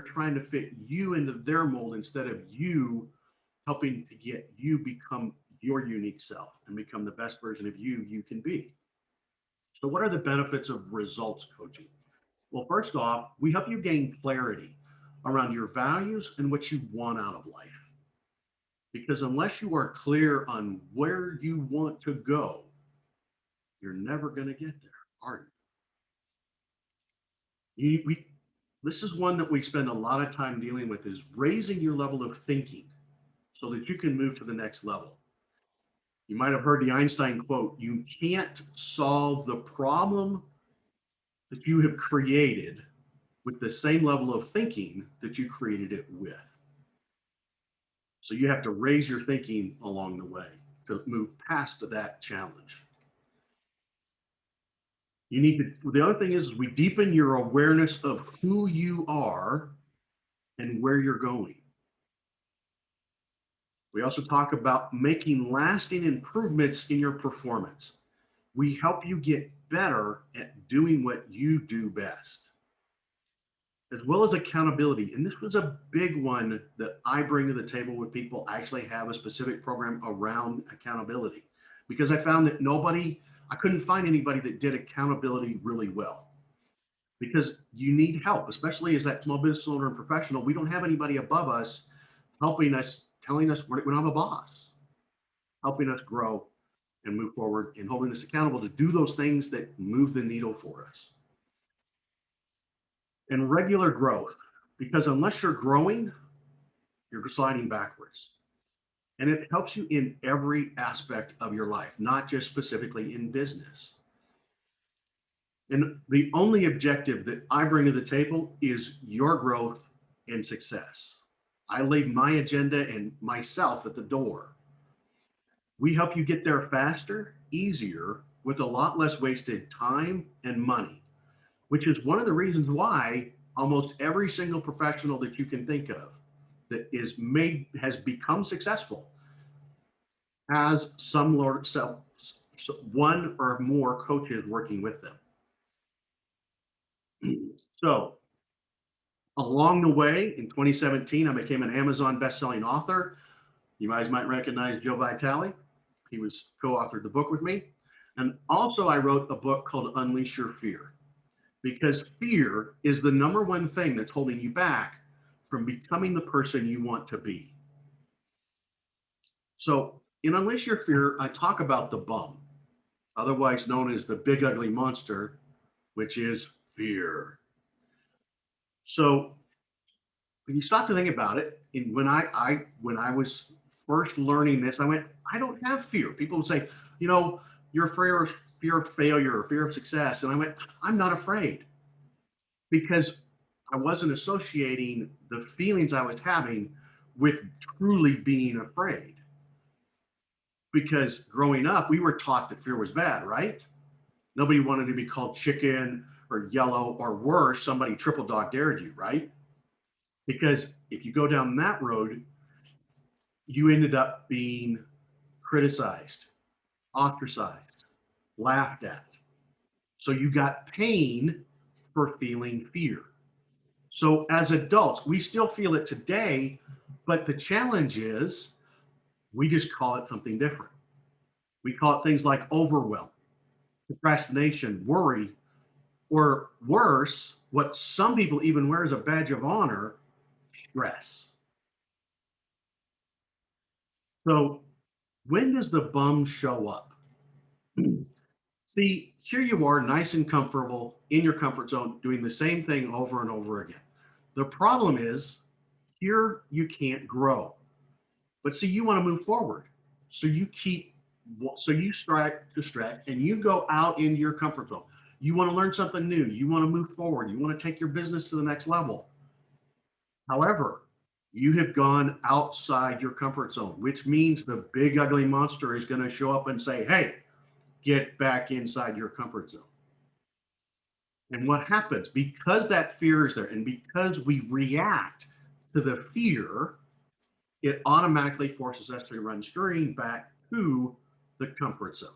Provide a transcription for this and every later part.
trying to fit you into their mold instead of you helping to get you become your unique self and become the best version of you can be. So, what are the benefits of results coaching? Well, first off, we help you gain clarity around your values and what you want out of life. Because unless you are clear on where you want to go, you're never going to get there, are you? This is one that we spend a lot of time dealing with is raising your level of thinking so that you can move to the next level. You might have heard the Einstein quote, you can't solve the problem that you have created with the same level of thinking that you created it with. So you have to raise your thinking along the way to move past that challenge. You need to, the other thing is we deepen your awareness of who you are and where you're going. We also talk about making lasting improvements in your performance. We help you get better at doing what you do best, as well as accountability. And this was a big one that I bring to the table with people. I actually have a specific program around accountability because I found that I couldn't find anybody that did accountability really well because you need help, especially as that small business owner and professional. We don't have anybody above us helping us, telling us we're not a boss, helping us grow and move forward and holding us accountable to do those things that move the needle for us. And regular growth, because unless you're growing, you're sliding backwards. And it helps you in every aspect of your life, not just specifically in business. And the only objective that I bring to the table is your growth and success. I leave my agenda and myself at the door. We help you get there faster, easier, with a lot less wasted time and money, which is one of the reasons why almost every single professional that you can think of that has become successful has one or more coaches working with them. So along the way, in 2017, I became an Amazon best-selling author. You guys might recognize Joe Vitale. He was co-authored the book with me. And also I wrote a book called Unleash Your Fear, because fear is the number one thing that's holding you back from becoming the person you want to be. So in Unleash Your Fear, I talk about the bum, otherwise known as the big ugly monster, which is fear. So when you start to think about it, and when I was first learning this, I went, I don't have fear. People would say, you're fear of failure or fear of success. And I went, I'm not afraid, because I wasn't associating the feelings I was having with truly being afraid. Because growing up, we were taught that fear was bad, right? Nobody wanted to be called chicken or yellow, or worse, somebody triple dog dared you, right? Because if you go down that road, you ended up being criticized, ostracized, laughed at. So you got pain for feeling fear. So as adults, we still feel it today, but the challenge is we just call it something different. We call it things like overwhelm, procrastination, worry, or worse, what some people even wear as a badge of honor, stress. So when does the bum show up? See, here you are, nice and comfortable in your comfort zone, doing the same thing over and over again. The problem is, here you can't grow. But see, you want to move forward. So you distract, and you go out into your comfort zone. You want to learn something new. You want to move forward. You want to take your business to the next level. However, you have gone outside your comfort zone, which means the big ugly monster is going to show up and say, hey, get back inside your comfort zone. And what happens, because that fear is there and because we react to the fear, it automatically forces us to run straight back to the comfort zone.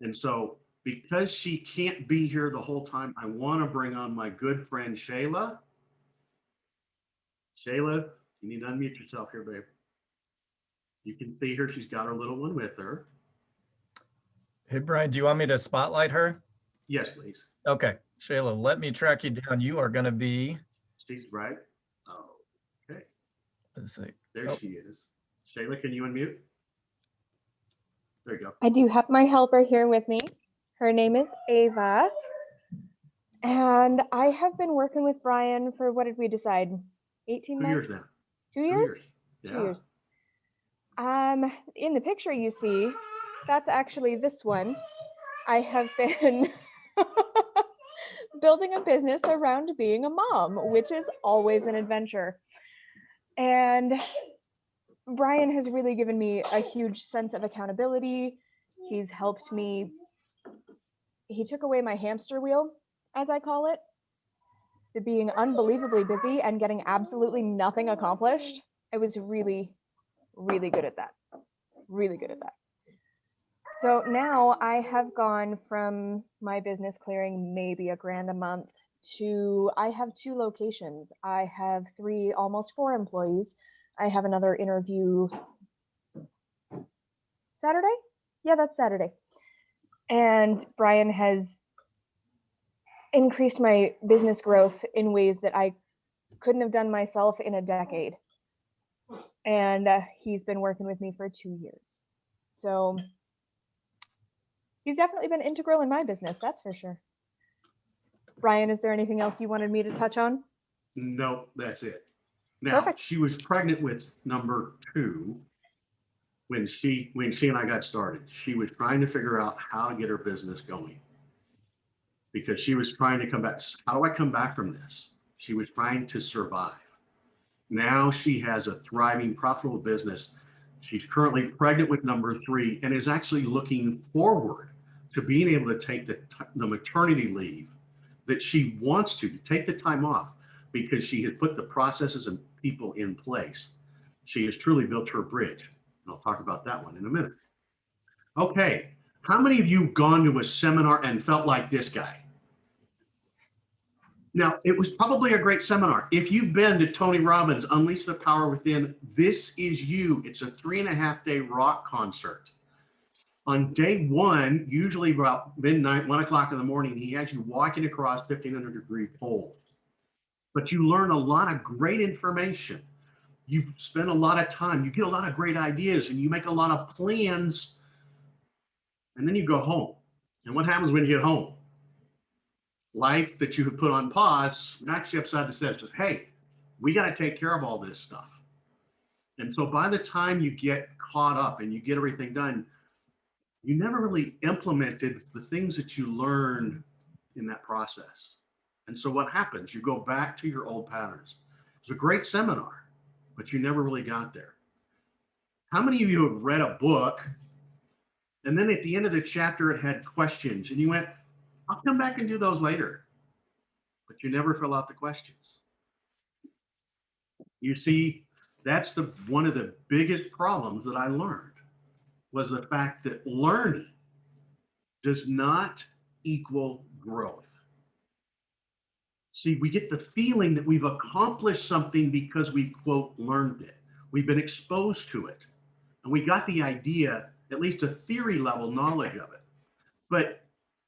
And so because she can't be here the whole time, I want to bring on my good friend Shayla. Shayla, you need to unmute yourself here, babe. You can see her. She's got her little one with her. Hey, Brian, do you want me to spotlight her? Yes, please. Okay, Shayla, let me track you down. You are going to be. She's right. Oh, okay. Let's see. There she is. Shayla, can you unmute? There you go. I do have my helper here with me. Her name is Ava. And I have been working with Brian for, what did we decide? 18 2 months? years now. 2 years? Yeah. 2 years. In the picture you see, that's actually this one. I have been building a business around being a mom, which is always an adventure. And Brian has really given me a huge sense of accountability. He's helped me. He took away my hamster wheel, as I call it, the being unbelievably busy and getting absolutely nothing accomplished. I was really, really good at that. Really good at that. So now I have gone from my business clearing maybe $1,000 a month to I have 2 locations. I have 3, almost 4 employees. I have another interview Saturday? Yeah, that's Saturday. And Brian has increased my business growth in ways that I couldn't have done myself in a decade. And he's been working with me for 2 years. So he's definitely been integral in my business, that's for sure. Brian, is there anything else you wanted me to touch on? No, that's it. Now, Perfect. she was pregnant with number 2 when she and I got started. She was trying to figure out how to get her business going because she was trying to come back. How do I come back from this? She was trying to survive. Now she has a thriving, profitable business. She's currently pregnant with number 3 and is actually looking forward to being able to take the maternity leave that she wants to take the time off because she has put the processes and people in place. She has truly built her bridge. And I'll talk about that one in a minute. Okay, how many of you gone to a seminar and felt like this guy? Now, it was probably a great seminar. If you've been to Tony Robbins, Unleash the Power Within, this is you. It's a 3.5-day rock concert. On day 1, usually about midnight, 1 o'clock in the morning, he has you walking across 1,500-degree poles. But you learn a lot of great information. You spend a lot of time, you get a lot of great ideas, and you make a lot of plans, and then you go home. And what happens when you get home? Life that you have put on pause knocks you upside the head. Says, hey, we got to take care of all this stuff. And so by the time you get caught up and you get everything done, you never really implemented the things that you learned in that process. And so what happens? You go back to your old patterns. It's a great seminar, but you never really got there. How many of you have read a book and then at the end of the chapter it had questions and you went, I'll come back and do those later, but you never fill out the questions? You see, that's one of the biggest problems that I learned was the fact that learning does not equal growth. See, we get the feeling that we've accomplished something because we, quote, learned it. We've been exposed to it. And we got the idea, at least a theory level knowledge of it. But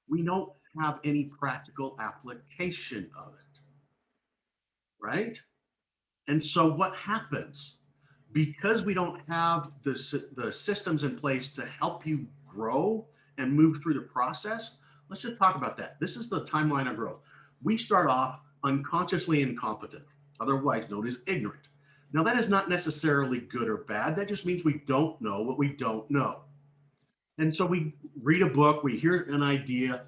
we don't have any practical application of it. Right? And so what happens? Because we don't have the systems in place to help you grow and move through the process, let's just talk about that. This is the timeline of growth. We start off unconsciously incompetent, otherwise known as ignorant. Now, that is not necessarily good or bad. That just means we don't know what we don't know. And so we read a book, we hear an idea,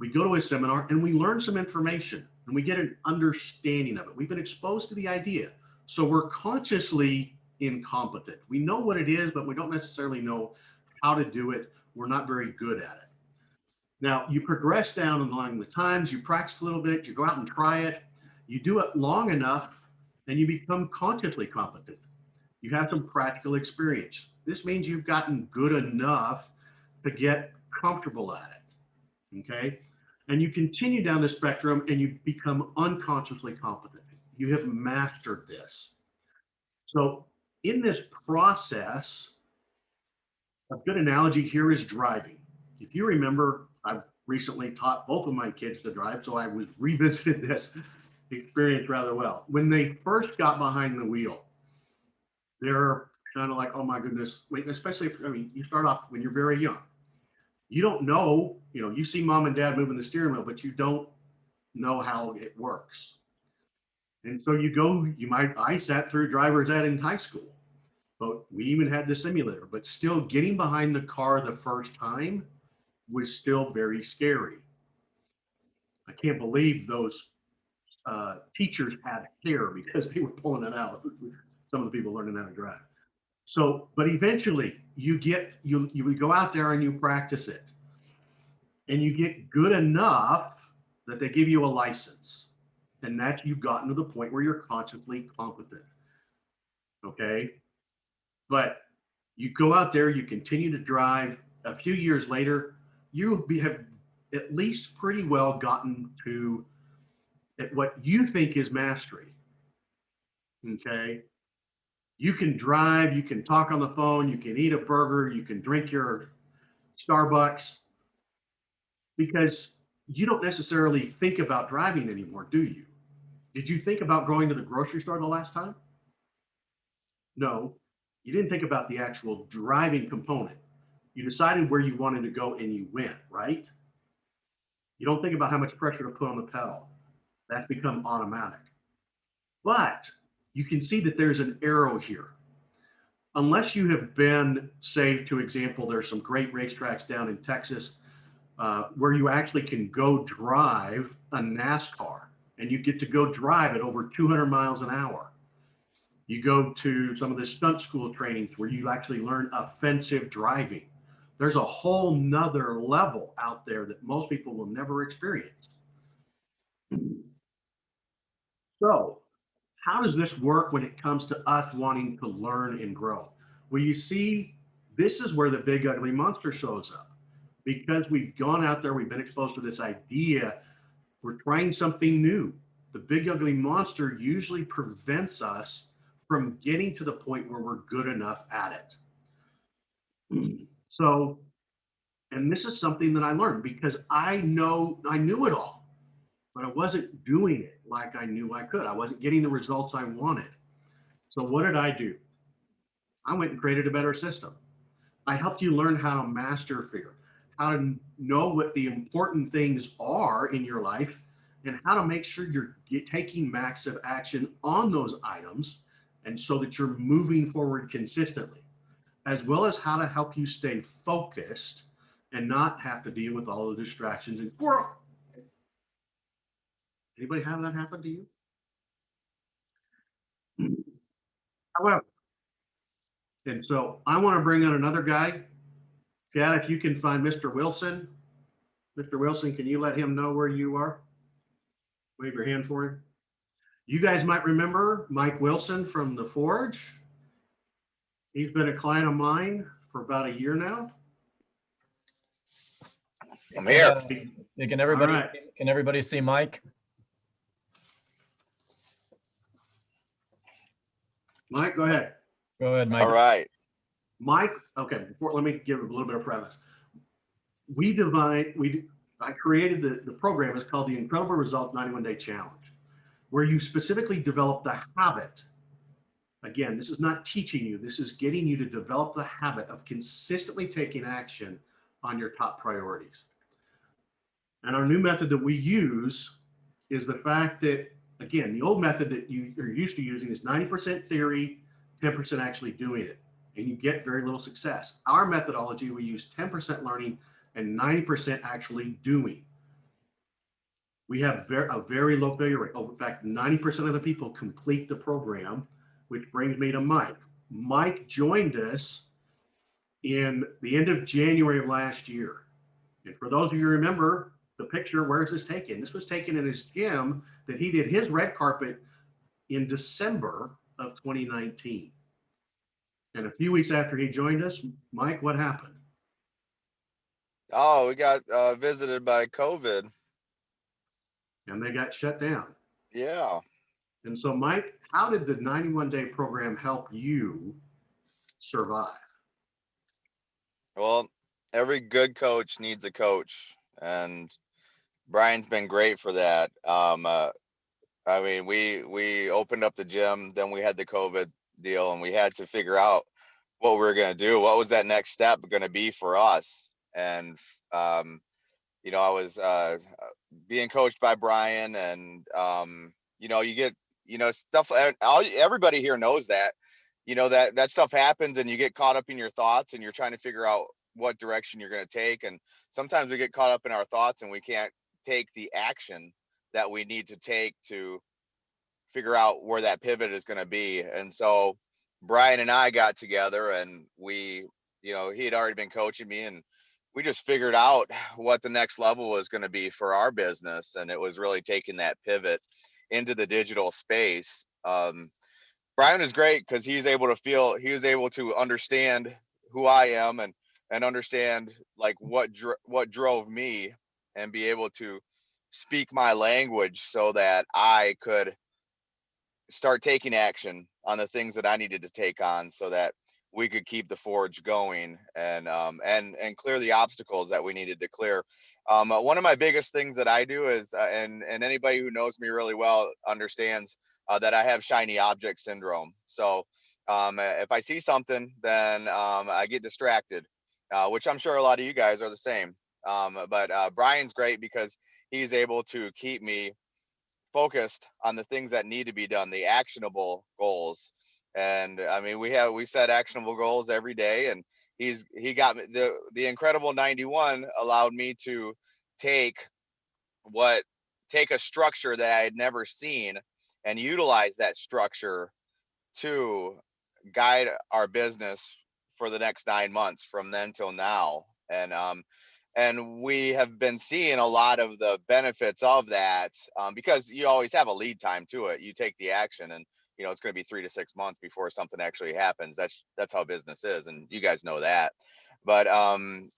we go to a seminar, and we learn some information, and we get an understanding of it. We've been exposed to the idea. So we're consciously incompetent. We know what it is, but we don't necessarily know how to do it. We're not very good at it. Now, you progress down along the times, you practice a little bit, you go out and try it, you do it long enough, and you become consciously competent. You have some practical experience. This means you've gotten good enough to get comfortable at it, okay? And you continue down the spectrum and you become unconsciously competent. You have mastered this. So in this process, a good analogy here is driving. If you remember, I've recently taught both of my kids to drive, so I was revisited this experience rather well. When they first got behind the wheel, they're kind of like, oh my goodness, wait, especially if, I mean, you start off when you're very young. You don't know, you see mom and dad moving the steering wheel, but you don't know how it works. And so I sat through driver's ed in high school, but we even had the simulator, but still getting behind the car the first time was still very scary. I can't believe those teachers had hair because they were pulling it out. Some of the people learning how to drive. So, but eventually you go out there and you practice it and you get good enough that they give you a license, and that you've gotten to the point where you're consciously competent. Okay. But you go out there, you continue to drive. A few years later, have at least pretty well gotten to at what you think is mastery. Okay. You can drive, you can talk on the phone, you can eat a burger, you can drink your Starbucks, because you don't necessarily think about driving anymore, do you? Did you think about going to the grocery store the last time? No, you didn't think about the actual driving component. You decided where you wanted to go and you went, right? You don't think about how much pressure to put on the pedal. That's become automatic. But you can see that there's an arrow here. Unless you have been, say, to example, there's some great racetracks down in Texas where you actually can go drive a NASCAR, and you get to go drive at over 200 miles an hour. You go to some of the stunt school trainings where you actually learn offensive driving. There's a whole nother level out there that most people will never experience. So how does this work when it comes to us wanting to learn and grow? Well, you see, this is where the big ugly monster shows up. Because we've gone out there, we've been exposed to this idea, we're trying something new. The big ugly monster usually prevents us from getting to the point where we're good enough at it. So, and this is something that I learned because I knew it all, but I wasn't doing it like I knew I could. I wasn't getting the results I wanted. So what did I do? I went and created a better system. I helped you learn how to master fear, how to know what the important things are in your life, and how to make sure you're taking massive action on those items, and so that you're moving forward consistently, as well as how to help you stay focused and not have to deal with all the distractions and squirrel. Anybody have that happen to you? However, and so I want to bring in another guy. Chad, if you can find Mr. Wilson. Mr. Wilson, can you let him know where you are? Wave your hand for him. You guys might remember Mike Wilson from The Forge. He's been a client of mine for about a year now. I'm here. Can everybody, All right. can everybody see Mike? Mike, go ahead. Go ahead, Mike. All right. Mike, okay, let me give a little bit of preface. I created the program. It's called the Incredible Results 91-Day Challenge, where you specifically develop the habit. Again, this is not teaching you, this is getting you to develop the habit of consistently taking action on your top priorities. And our new method that we use is the fact that, again, the old method that you are used to using is 90% theory, 10% actually doing it, and you get very little success. Our methodology, we use 10% learning and 90% actually doing. We have a very low failure rate. In fact, 90% of the people complete the program, which brings me to Mike. Mike joined us in the end of January of last year. And for those of you who remember the picture, where is this taken? This was taken in his gym that he did his red carpet in December of 2019. And a few weeks after he joined us, Mike, what happened? Oh, we got visited by COVID. And they got shut down. Yeah. And so, Mike, how did the 91-day program help you survive? Well, every good coach needs a coach, and Brian's been great for that. I mean, we opened up the gym, then we had the COVID deal, and we had to figure out what we were going to do. What was that next step going to be for us? And you know, I was being coached by Brian, and you know, you get, you know, stuff. Everybody here knows that, you know, that stuff happens, and you get caught up in your thoughts, and you're trying to figure out what direction you're going to take. And sometimes we get caught up in our thoughts, and we can't take the action that we need to take to figure out where that pivot is going to be. And so Brian and I got together, and we, you know, he had already been coaching me, and we just figured out what the next level was going to be for our business. And it was really taking that pivot into the digital space. Brian is great because he was able to understand who I am, and understand like what drove me, and be able to speak my language so that I could start taking action on the things that I needed to take on, so that we could keep the forge going, and clear the obstacles that we needed to clear. One of my biggest things that I do is, and anybody who knows me really well understands that I have shiny object syndrome. So if I see something, then I get distracted, which I'm sure a lot of you guys are the same. But Brian's great because he's able to keep me focused on the things that need to be done, the actionable goals. And I mean, we set actionable goals every day, and he got me the incredible 91 allowed me to take a structure that I had never seen, and utilize that structure to guide our business for the next 9 months from then till now. And we have been seeing a lot of the benefits of that, because you always have a lead time to it. You take the action, and you know it's going to be 3 to 6 months before something actually happens. That's how business is, and you guys know that. But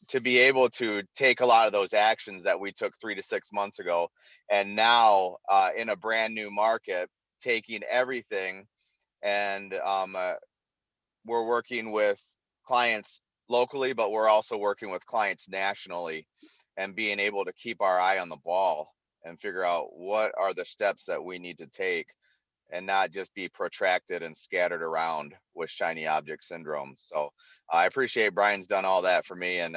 to be able to take a lot of those actions that we took 3 to 6 months ago, and now in a brand new market, taking everything, and we're working with clients locally, but we're also working with clients nationally, and being able to keep our eye on the ball and figure out what are the steps that we need to take, and not just be protracted and scattered around with shiny object syndrome. So I appreciate Brian's done all that for me, and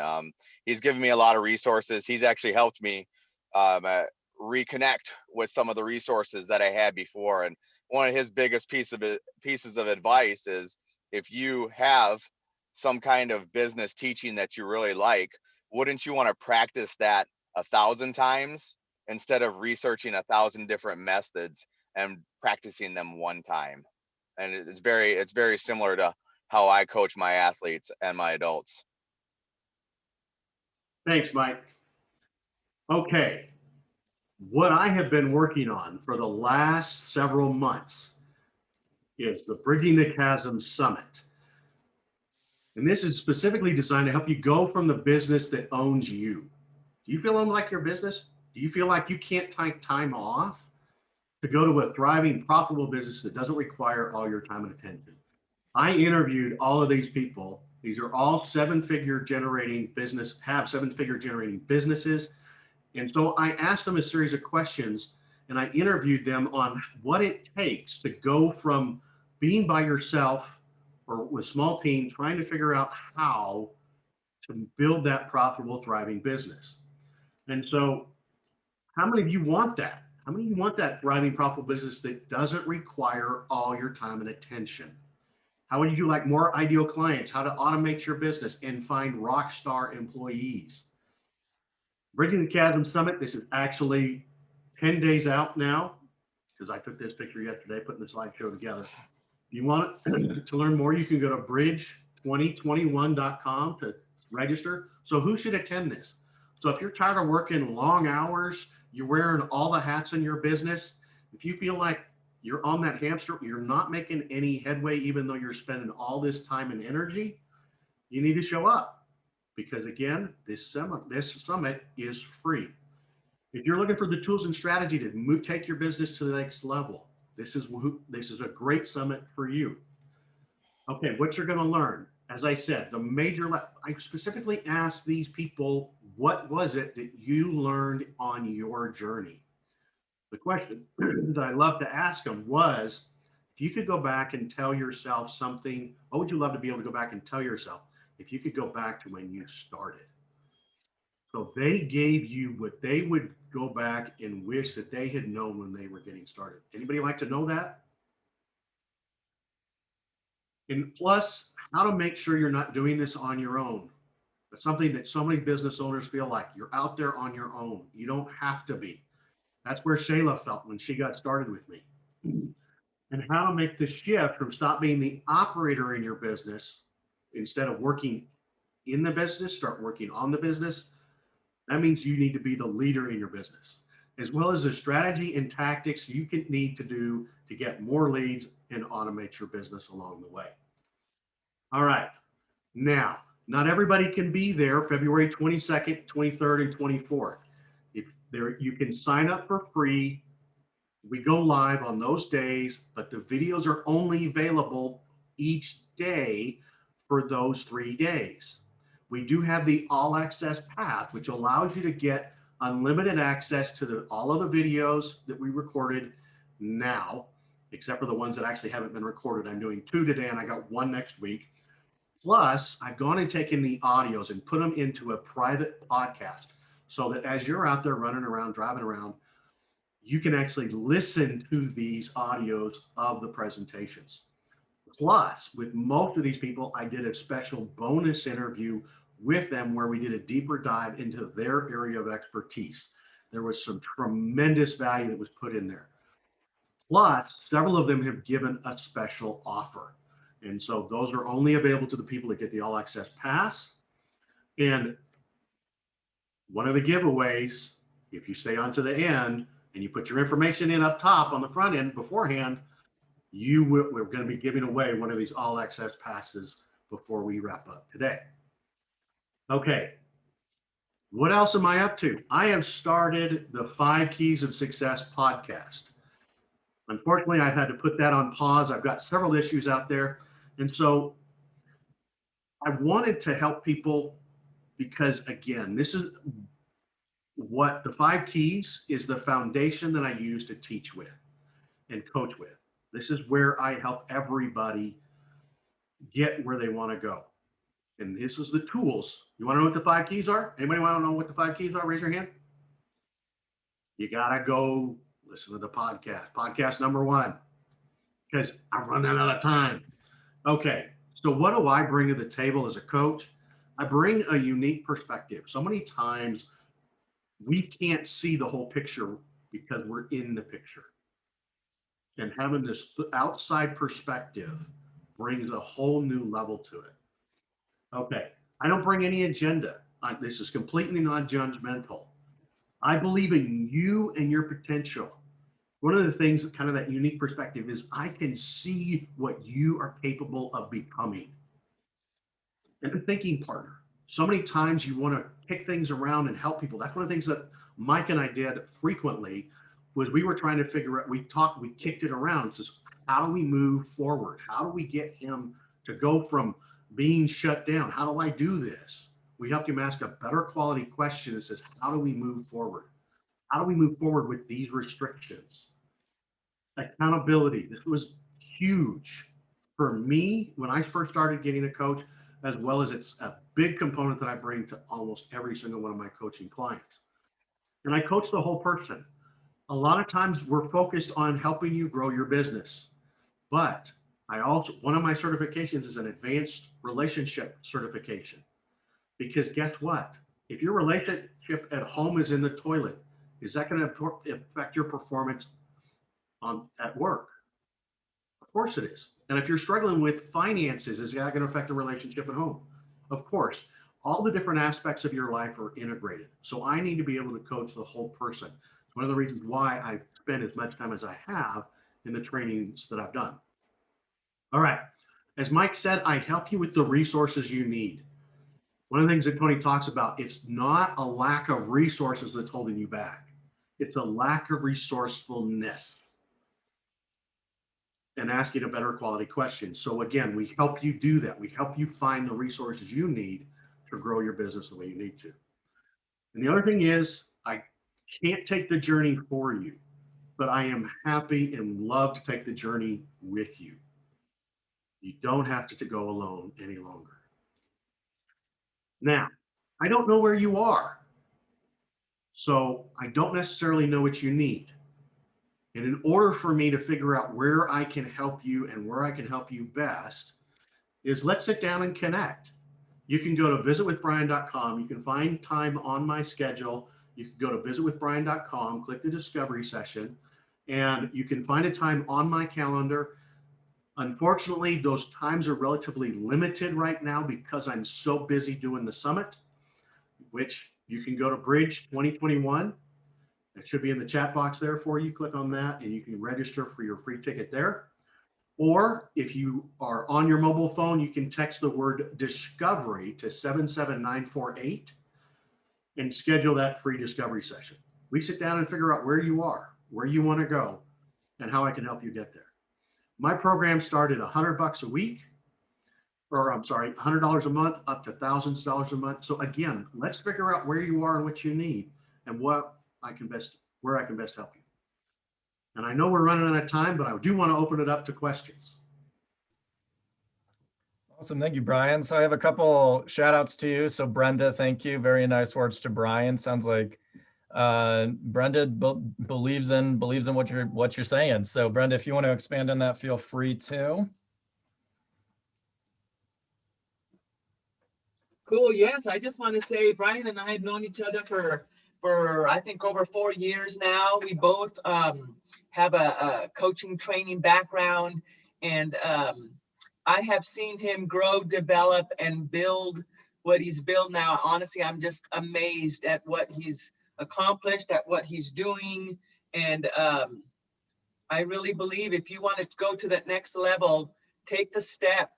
he's given me a lot of resources. He's actually helped me reconnect with some of the resources that I had before. And one of his biggest pieces of advice is, if you have some kind of business teaching that you really like, wouldn't you want to practice that 1,000 times instead of researching 1,000 different methods and practicing them one time? And it's very similar to how I coach my athletes and my adults. Thanks, Mike. Okay. What I have been working on for the last several months is the Bridging the Chasm Summit. And this is specifically designed to help you go from the business that owns you. Do you feel like your business? Do you feel like you can't take time off to go to a thriving, profitable business that doesn't require all your time and attention? I interviewed all of these people. These are all have seven-figure generating businesses. And so I asked them a series of questions, and I interviewed them on what it takes to go from being by yourself or with a small team, trying to figure out how to build that profitable, thriving business. And so how many of you want that? How many of you want that thriving, profitable business that doesn't require all your time and attention? How would you like more ideal clients? How to automate your business and find rock star employees? Bridging the Chasm Summit, this is actually 10 days out now, because I took this picture yesterday, putting the slideshow together. If you want to learn more, you can go to bridge2021.com to register. So who should attend this? So if you're tired of working long hours, you're wearing all the hats in your business, if you feel like you're on that hamster, you're not making any headway, even though you're spending all this time and energy, you need to show up. Because again, this summit is free. If you're looking for the tools and strategy to take your business to the next level, This is a great summit for you. Okay, what you're going to learn. As I said, I specifically asked these people, what was it that you learned on your journey? The question that I love to ask them was, if you could go back and tell yourself something, what would you love to be able to go back and tell yourself if you could go back to when you started? So they gave you what they would go back and wish that they had known when they were getting started. Anybody like to know that? And plus, how to make sure you're not doing this on your own. That's something that so many business owners feel like you're out there on your own. You don't have to be. That's where Shayla felt when she got started with me. And how to make the shift from stop being the operator in your business, instead of working in the business, start working on the business. That means you need to be the leader in your business, as well as the strategy and tactics you can need to do to get more leads and automate your business along the way. All right. Now, not everybody can be there February 22nd, 23rd, and 24th. If there, you can sign up for free. We go live on those days, but the videos are only available each day for those 3 days. We do have the all access path, which allows you to get unlimited access to all of the videos that we recorded now, except for the ones that actually haven't been recorded. I'm doing 2 today and I got 1 next week. Plus, I've gone and taken the audios and put them into a private podcast so that as you're out there running around, driving around, you can actually listen to these audios of the presentations. Plus, with most of these people, I did a special bonus interview with them where we did a deeper dive into their area of expertise. There was some tremendous value that was put in there. Plus, several of them have given a special offer. And so those are only available to the people that get the all access pass. And one of the giveaways, if you stay on to the end and you put your information in up top on the front end beforehand, we're going to be giving away one of these all access passes before we wrap up today. Okay. What else am I up to? I have started the 5 Keys of Success podcast. Unfortunately, I've had to put that on pause. I've got several issues out there. And so I wanted to help people because, again, this is what the 5 keys is, the foundation that I use to teach with and coach with. This is where I help everybody get where they want to go. And this is the tools. You want to know what the 5 keys are? Anybody want to know what the 5 keys are? Raise your hand. You got to go listen to the podcast. Podcast number 1, because I'm running out of time. Okay, so what do I bring to the table as a coach? I bring a unique perspective. So many times we can't see the whole picture because we're in the picture. And having this outside perspective brings a whole new level to it. Okay, I don't bring any agenda. This is completely non-judgmental. I believe in you and your potential. One of the things, kind of that unique perspective, is I can see what you are capable of becoming. And a thinking partner. So many times you want to kick things around and help people. That's one of the things that Mike and I did frequently, was we were trying to figure out, we kicked it around. It's just, how do we move forward? How do we get him to go from being shut down? How do I do this? We helped him ask a better quality question that says, how do we move forward? How do we move forward with these restrictions? Accountability. This was huge for me when I first started getting a coach, as well as it's a big component that I bring to almost every single one of my coaching clients. And I coach the whole person. A lot of times we're focused on helping you grow your business, but I also, one of my certifications is an advanced relationship certification, because guess what? If your relationship at home is in the toilet, is that going to affect your performance at work? Of course it is. And if you're struggling with finances, is that going to affect the relationship at home? Of course. All the different aspects of your life are integrated. So I need to be able to coach the whole person. It's one of the reasons why I've spent as much time as I have in the trainings that I've done. All right. As Mike said, I help you with the resources you need. One of the things that Tony talks about, it's not a lack of resources that's holding you back. It's a lack of resourcefulness. and asking a better quality question. So again, we help you do that. We help you find the resources you need to grow your business the way you need to. And the other thing is, I can't take the journey for you, but I am happy and love to take the journey with you. You don't have to go alone any longer. Now, I don't know where you are, so I don't necessarily know what you need. And in order for me to figure out where I can help you and where I can help you best, is let's sit down and connect. You can go to visitwithbrian.com. You can find time on my schedule. You can go to visitwithbrian.com, click the discovery session, and you can find a time on my calendar. Unfortunately, those times are relatively limited right now because I'm so busy doing the summit, which you can go to Bridge 2021. It should be in the chat box there for you. Click on that and you can register for your free ticket there. Or if you are on your mobile phone, you can text the word discovery to 77948 and schedule that free discovery session. We sit down and figure out where you are, where you want to go, and how I can help you get there. My program started $100 a week, or I'm sorry, $100 a month up to thousands of dollars a month. So again, let's figure out where you are and what you need and where I can best help you. And I know we're running out of time, but I do want to open it up to questions. Awesome. Thank you, Brian. So I have a couple shout outs to you. So Brenda, thank you. Very nice words to Brian. Sounds like Brenda believes in what you're saying. So Brenda, if you want to expand on that, feel free to. Cool. Yes, I just want to say Brian and I have known each other for I think over 4 years now. We both have a coaching training background, and I have seen him grow, develop, and build what he's built now. Honestly, I'm just amazed at what he's accomplished, at what he's doing, and I really believe if you want to go to that next level, take the step.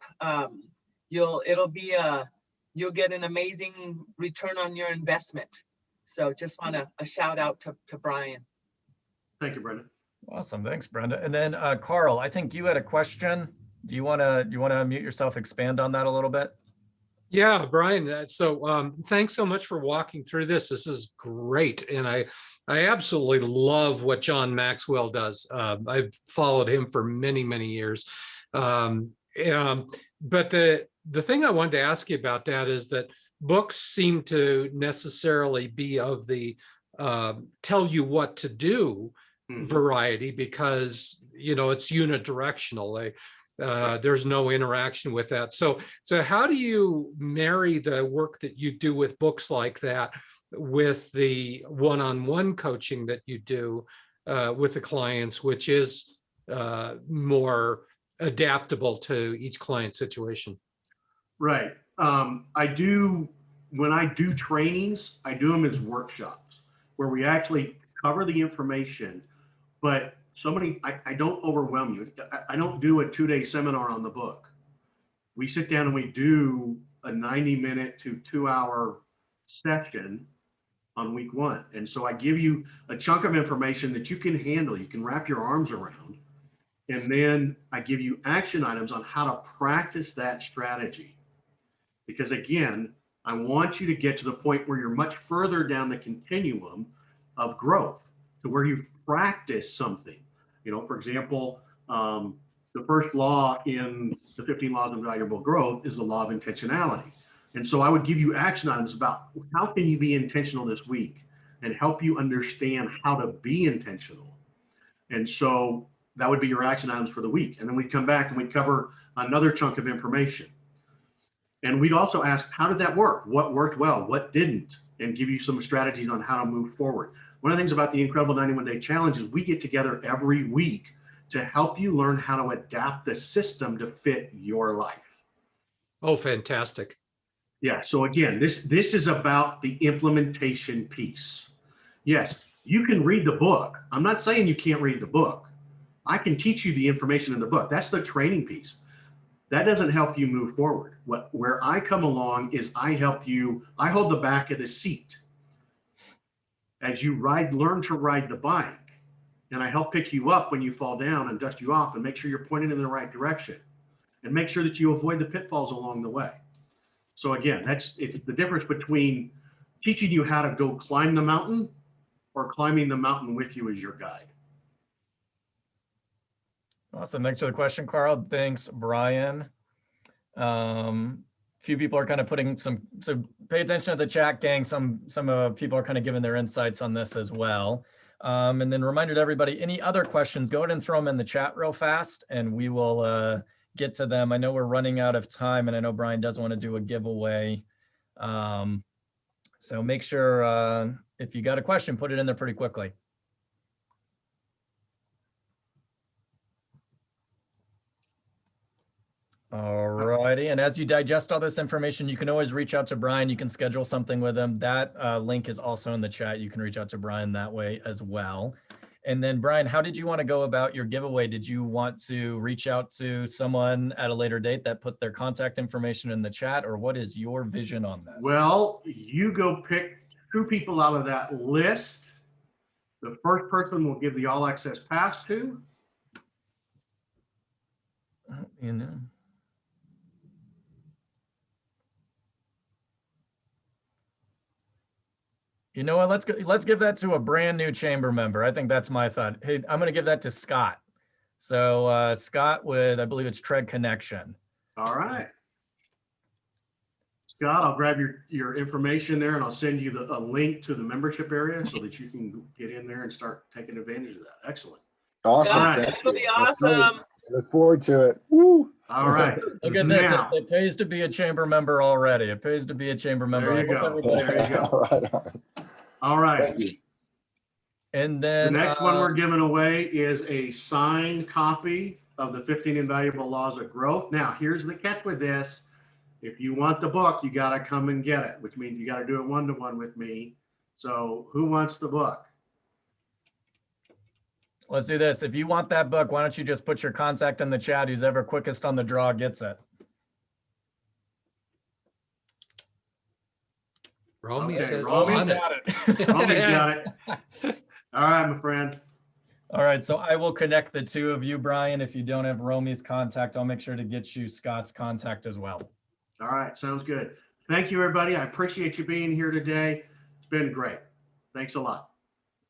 You'll get an amazing return on your investment. So just want a shout out to Brian. Thank you, Brenda. Awesome. Thanks, Brenda. And then Carl, I think you had a question. Do you want to unmute yourself, expand on that a little bit? Yeah, Brian. So thanks so much for walking through this. This is great. And I absolutely love what John Maxwell does. I've followed him for many, many years. But the thing I wanted to ask you about that is that books seem to necessarily be of the tell you what to do variety, because, it's unidirectional. There's no interaction with that. So how do you marry the work that you do with books like that with the one-on-one coaching that you do with the clients, which is more adaptable to each client situation? Right. When I do trainings, I do them as workshops where we actually cover the information, but I don't overwhelm you. I don't do a 2-day seminar on the book. We sit down and we do a 90-minute to 2-hour session on week 1. And so I give you a chunk of information that you can handle, you can wrap your arms around. And then I give you action items on how to practice that strategy. Because again, I want you to get to the point where you're much further down the continuum of growth, to where you've practiced something. For example, the first law in the 15 laws of invaluable growth is the law of intentionality. And so I would give you action items about how can you be intentional this week and help you understand how to be intentional. And so that would be your action items for the week. And then we'd come back and we'd cover another chunk of information. And we'd also ask, how did that work? What worked well? What didn't? And give you some strategies on how to move forward. One of the things about the Incredible 91-Day Challenge is we get together every week to help you learn how to adapt the system to fit your life. Oh, fantastic. Yeah. So again, this is about the implementation piece. Yes, you can read the book. I'm not saying you can't read the book. I can teach you the information in the book. That's the training piece. That doesn't help you move forward. Where I come along is I hold the back of the seat as you learn to ride the bike. and I help pick you up when you fall down and dust you off and make sure you're pointed in the right direction and make sure that you avoid the pitfalls along the way. So again, it's the difference between teaching you how to go climb the mountain or climbing the mountain with you as your guide. Awesome. Thanks for the question, Carl. Thanks, Brian. Few people are kind of putting so pay attention to the chat, gang. Some people are kind of giving their insights on this as well. And then reminder to everybody, any other questions, go ahead and throw them in the chat real fast and we will get to them. I know we're running out of time and I know Brian does want to do a giveaway. So make sure if you got a question, put it in there pretty quickly. All righty. And as you digest all this information, you can always reach out to Brian. You can schedule something with him. That link is also in the chat. You can reach out to Brian that way as well. And then Brian, how did you want to go about your giveaway? Did you want to reach out to someone at a later date that put their contact information in the chat, or what is your vision on this? Well, you go pick 2 people out of that list. The first person will give the all access pass to. You know. You know what? Let's give that to a brand new chamber member. I think that's my thought. Hey, I'm going to give that to Scott. So Scott with, I believe it's Tread Connection. All right. Scott, I'll grab your information there and I'll send you a link to the membership area so that you can get in there and start taking advantage of that. Excellent. Awesome. All right. Thank That's gonna you. be That's great. awesome. Look forward to it. Woo. All right. Look at this. Now, It pays to be a chamber member already. It pays to be a chamber member. There you I hope go. everybody- There you go. Right on. all right. Thank you. And The then next one we're giving away is a signed copy of the 15 Invaluable Laws of Growth. Now, here's the catch with this. If you want the book, you got to come and get it, which means you got to do it one-to-one with me. So who wants the book? let's do this. If you want that book, why don't you just put your contact in the chat? Who's ever quickest on the draw gets it. Romy Okay, says, Romy's on it. got it. Romy's got it. All right, my friend. All right, so I will connect the 2 of you, Brian. If you don't have Romy's contact, I'll make sure to get you Scott's contact as well. All right, sounds good. Thank you, everybody. I appreciate you being here today. It's been great. Thanks a lot.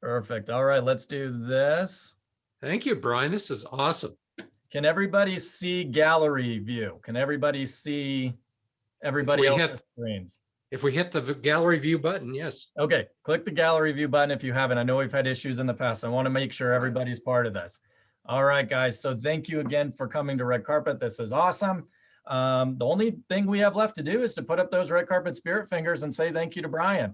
Perfect. All right, let's do this. Thank you, Brian. This is awesome. Can everybody see gallery view? Can everybody see everybody we else's hit- screens? If we hit the gallery view button, yes. Okay, click the gallery view button if you haven't. I know we've had issues in the past. I want to make sure everybody's part of this. All right, guys. So thank you again for coming to Red Carpet. This is awesome. The only thing we have left to do is to put up those red carpet spirit fingers and say thank you to Brian.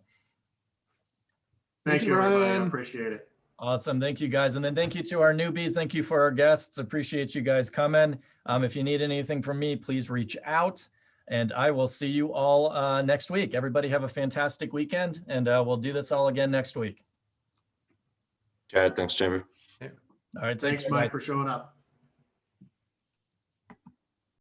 Thank you, everybody. I Brian. appreciate it. Awesome. Thank you, guys. And then thank you to our newbies. Thank you for our guests. Appreciate you guys coming. If you need anything from me, please reach out. And I will see you all next week. Everybody have a fantastic weekend, and we'll do this all again next week. Jared, thanks, Chamber. All right. take Thanks, care, Mike, guys. for showing up.